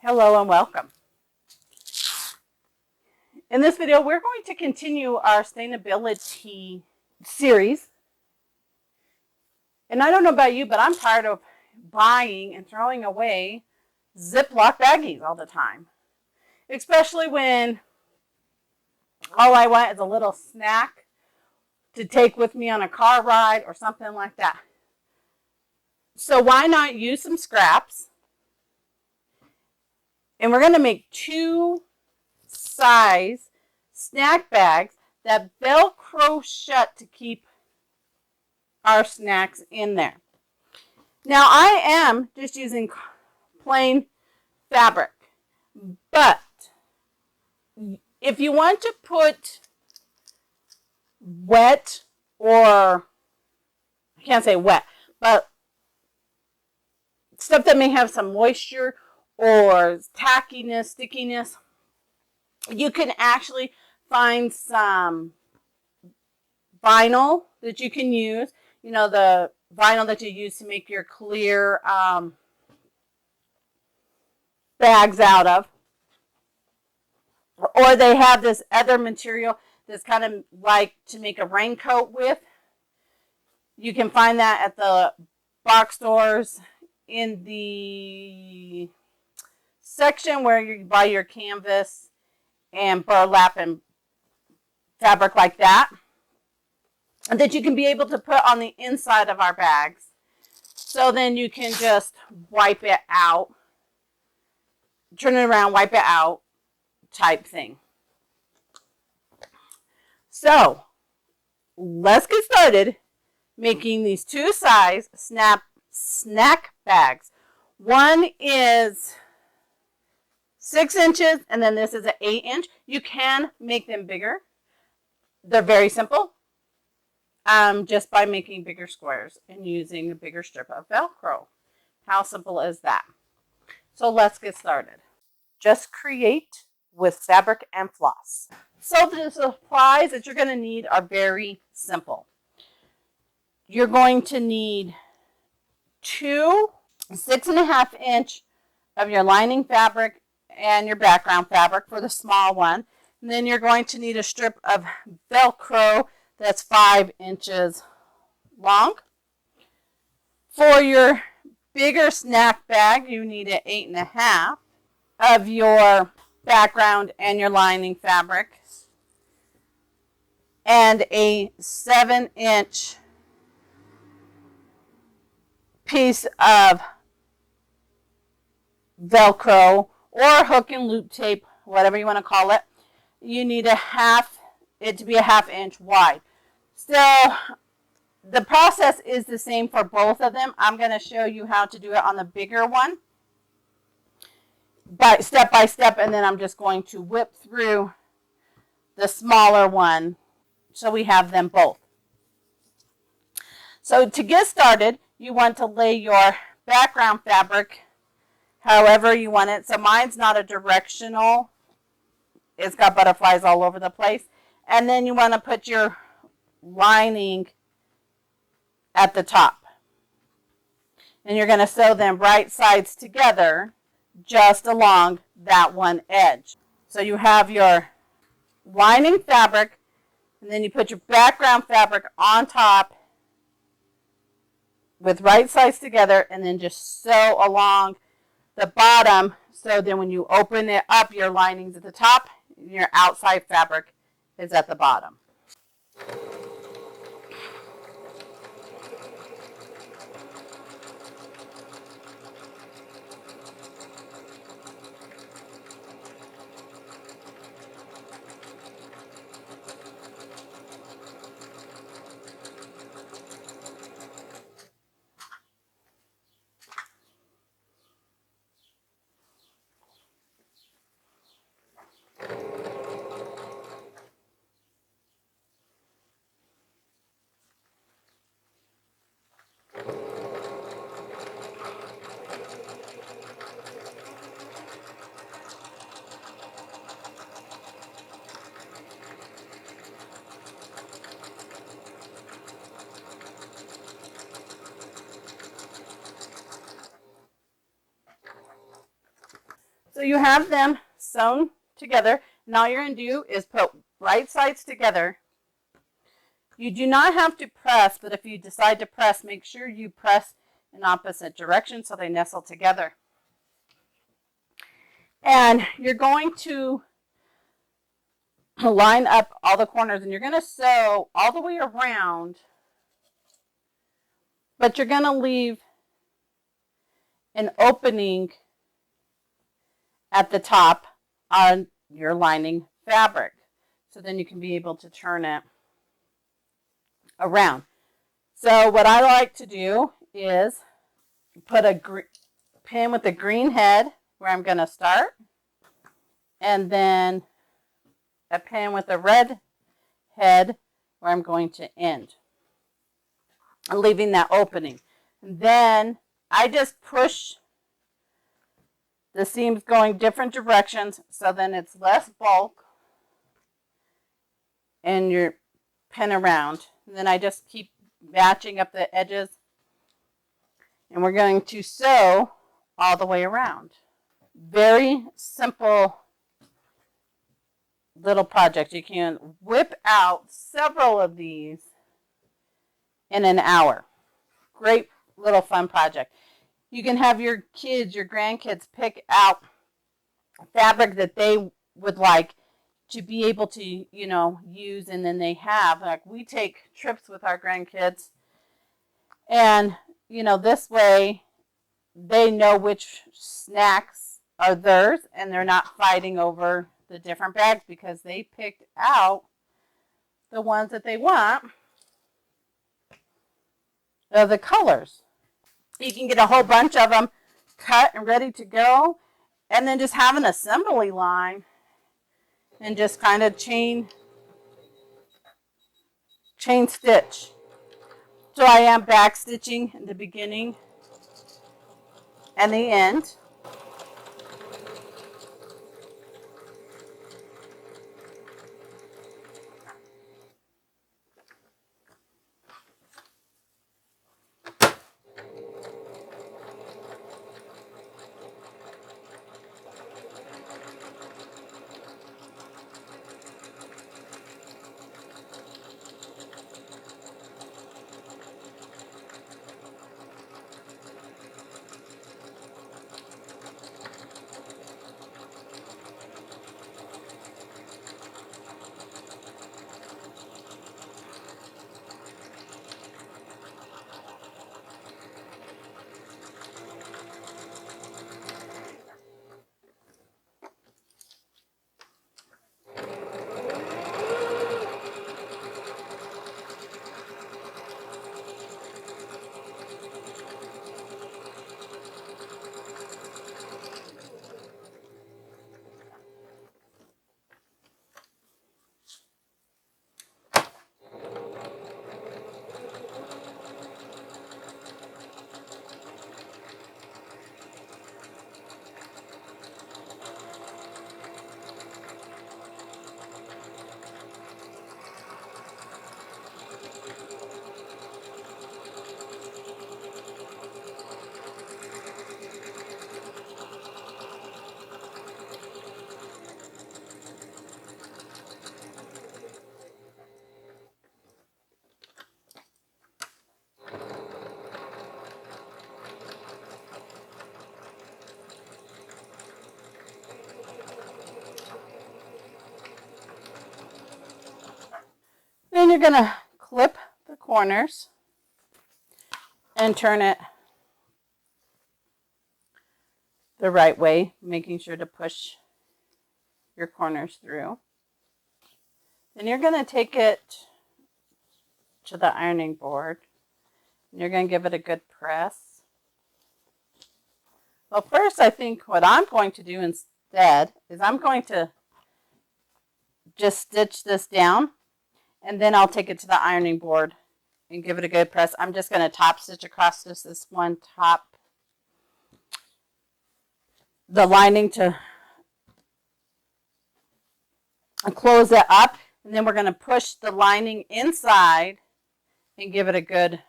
Hello and welcome. In this video, we're going to continue our sustainability series. And I don't know about you, but I'm tired of buying and throwing away Ziploc baggies all the time. Especially when all I want is a little snack to take with me on a car ride or something like that. So why not use some scraps? And we're going to make 2 size snack bags that Velcro shut to keep our snacks in there. Now I am just using plain fabric, but if you want to put wet, or I can't say wet, but stuff that may have some moisture or tackiness, stickiness, you can actually find some vinyl that you can use. You know, the vinyl that you use to make your clear bags out of. Or they have this other material that's kind of like to make a raincoat with. You can find that at the box stores in the section where you buy your canvas and burlap and fabric like that. And that you can be able to put on the inside of our bags. So then you can just wipe it out, turn it around, wipe it out type thing. So let's get started making these 2 size snack bags. One is 6 inches and then this is an 8 inch. You can make them bigger. They're very simple. Just by making bigger squares and using a bigger strip of Velcro. How simple is that? So let's get started. Just create with fabric and floss. So the supplies that you're going to need are very simple. You're going to need 2 6.5 inch of your lining fabric and your background fabric for the small one. And then you're going to need a strip of Velcro that's 5 inches long. For your bigger snack bag, you need an 8.5 of your background and your lining fabric. And a 7 inch piece of Velcro or hook and loop tape, whatever you want to call it. You need it to be a 1/2 inch wide. So the process is the same for both of them. I'm going to show you how to do it on the bigger one, step by step, and then I'm just going to whip through the smaller one so we have them both. So to get started, you want to lay your background fabric however you want it. So mine's not a directional. It's got butterflies all over the place. And then you want to put your lining at the top. And you're going to sew them right sides together just along that one edge. So you have your lining fabric, and then you put your background fabric on top with right sides together, and then just sew along the bottom. So then when you open it up, your lining's at the top, and your outside fabric is at the bottom. So you have them sewn together. And all you're going to do is put right sides together. You do not have to press, but if you decide to press, make sure you press in opposite directions so they nestle together. And you're going to line up all the corners, and you're going to sew all the way around, but you're going to leave an opening at the top on your lining fabric. So then you can be able to turn it around. So what I like to do is put a pin with a green head where I'm going to start, and then a pin with a red head where I'm going to end. I'm leaving that opening. And then I just push the seams going different directions, so then it's less bulk and your pin around. And then I just keep matching up the edges, and we're going to sew all the way around. Very simple little project. You can whip out several of these in an hour. Great little fun project. You can have your kids, your grandkids pick out fabric that they would like to be able to, use, and then they have. Like, we take trips with our grandkids, and, this way they know which snacks are theirs, and they're not fighting over the different bags because they picked out the ones that they want of the colors. You can get a whole bunch of them cut and ready to go, and then just have an assembly line and just kind of chain stitch. So I am back stitching in the beginning and the end. Then you're going to clip the corners and turn it the right way, making sure to push your corners through. Then you're going to take it to the ironing board, and you're going to give it a good press. Well, first, I think what I'm going to do instead is I'm going to just stitch this down, and then I'll take it to the ironing board and give it a good press. I'm just going to top stitch across just this one top, the lining, to close it up, and then we're going to push the lining inside and give it a good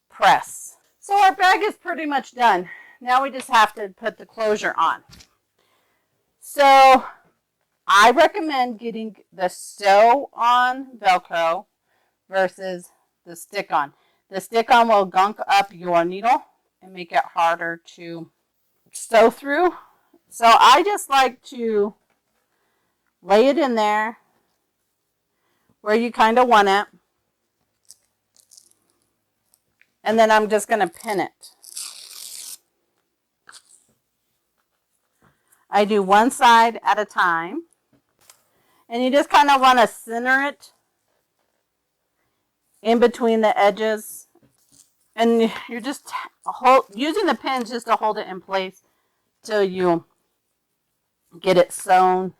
press. So our bag is pretty much done. Now we just have to put the closure on. So I recommend getting the sew on Velcro versus the stick on. The stick on will gunk up your needle and make it harder to sew through. So I just like to lay it in there where you kind of want it. And then I'm just going to pin it. I do one side at a time. And you just kind of want to center it in between the edges. And you're just using the pins just to hold it in place till you get it sewn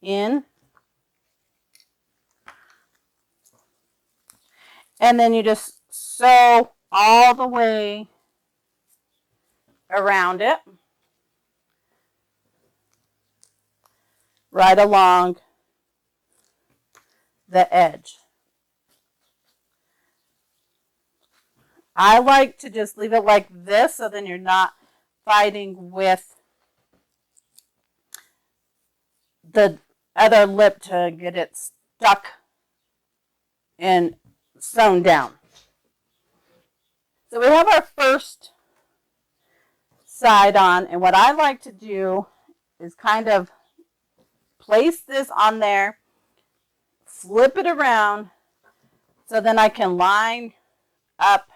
in. And then you just sew all the way around it, right along the edge. I like to just leave it like this so then you're not fighting with the other lip to get it stuck and sewn down. So we have our first side on, and what I like to do is kind of place this on there, flip it around, so then I can line up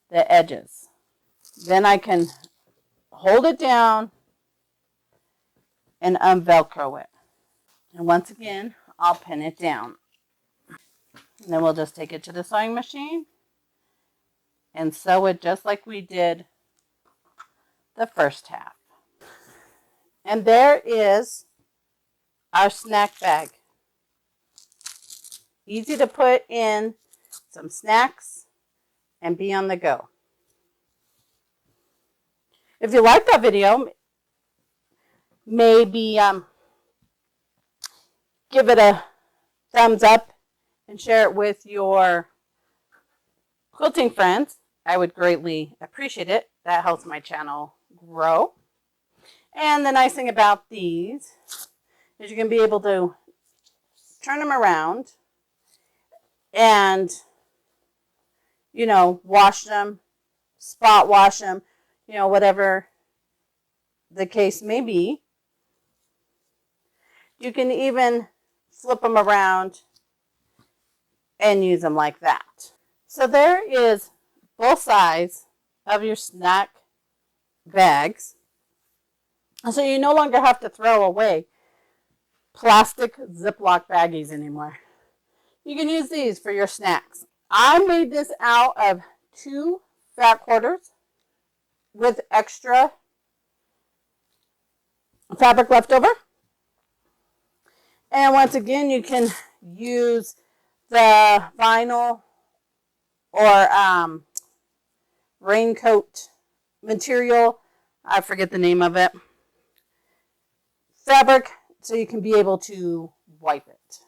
the edges. Then I can hold it down and unvelcro it. And once again, I'll pin it down. And then we'll just take it to the sewing machine and sew it just like we did the first half. And there is our snack bag. Easy to put in some snacks and be on the go. If you like that video, maybe give it a thumbs up and share it with your quilting friends. I would greatly appreciate it. That helps my channel grow. And the nice thing about these is you can be able to turn them around and, you know, wash them, spot wash them, you know, whatever the case may be. You can even flip them around and use them like that. So there is both sides of your snack bags. So you no longer have to throw away plastic Ziploc baggies anymore. You can use these for your snacks. I made this out of 2 fat quarters with extra fabric left over. And once again, you can use the vinyl or raincoat material. I forget the name of it. Fabric, so you can be able to wipe it.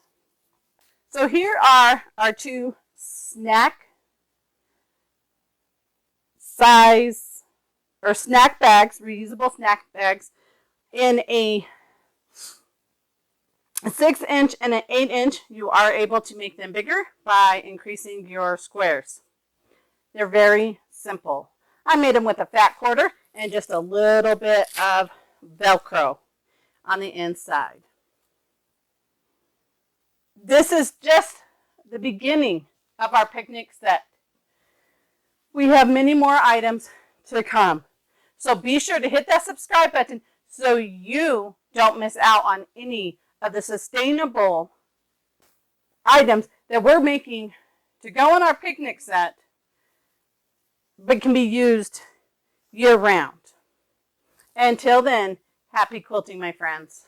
So here are our 2 snack size or snack bags, reusable snack bags in a 6-inch and an 8-inch. You are able to make them bigger by increasing your squares. They're very simple. I made them with a fat quarter and just a little bit of Velcro on the inside. This is just the beginning of our picnic set. We have many more items to come. So be sure to hit that subscribe button so you don't miss out on any of the sustainable items that we're making to go on our picnic set, but can be used year round. Until then, happy quilting, my friends.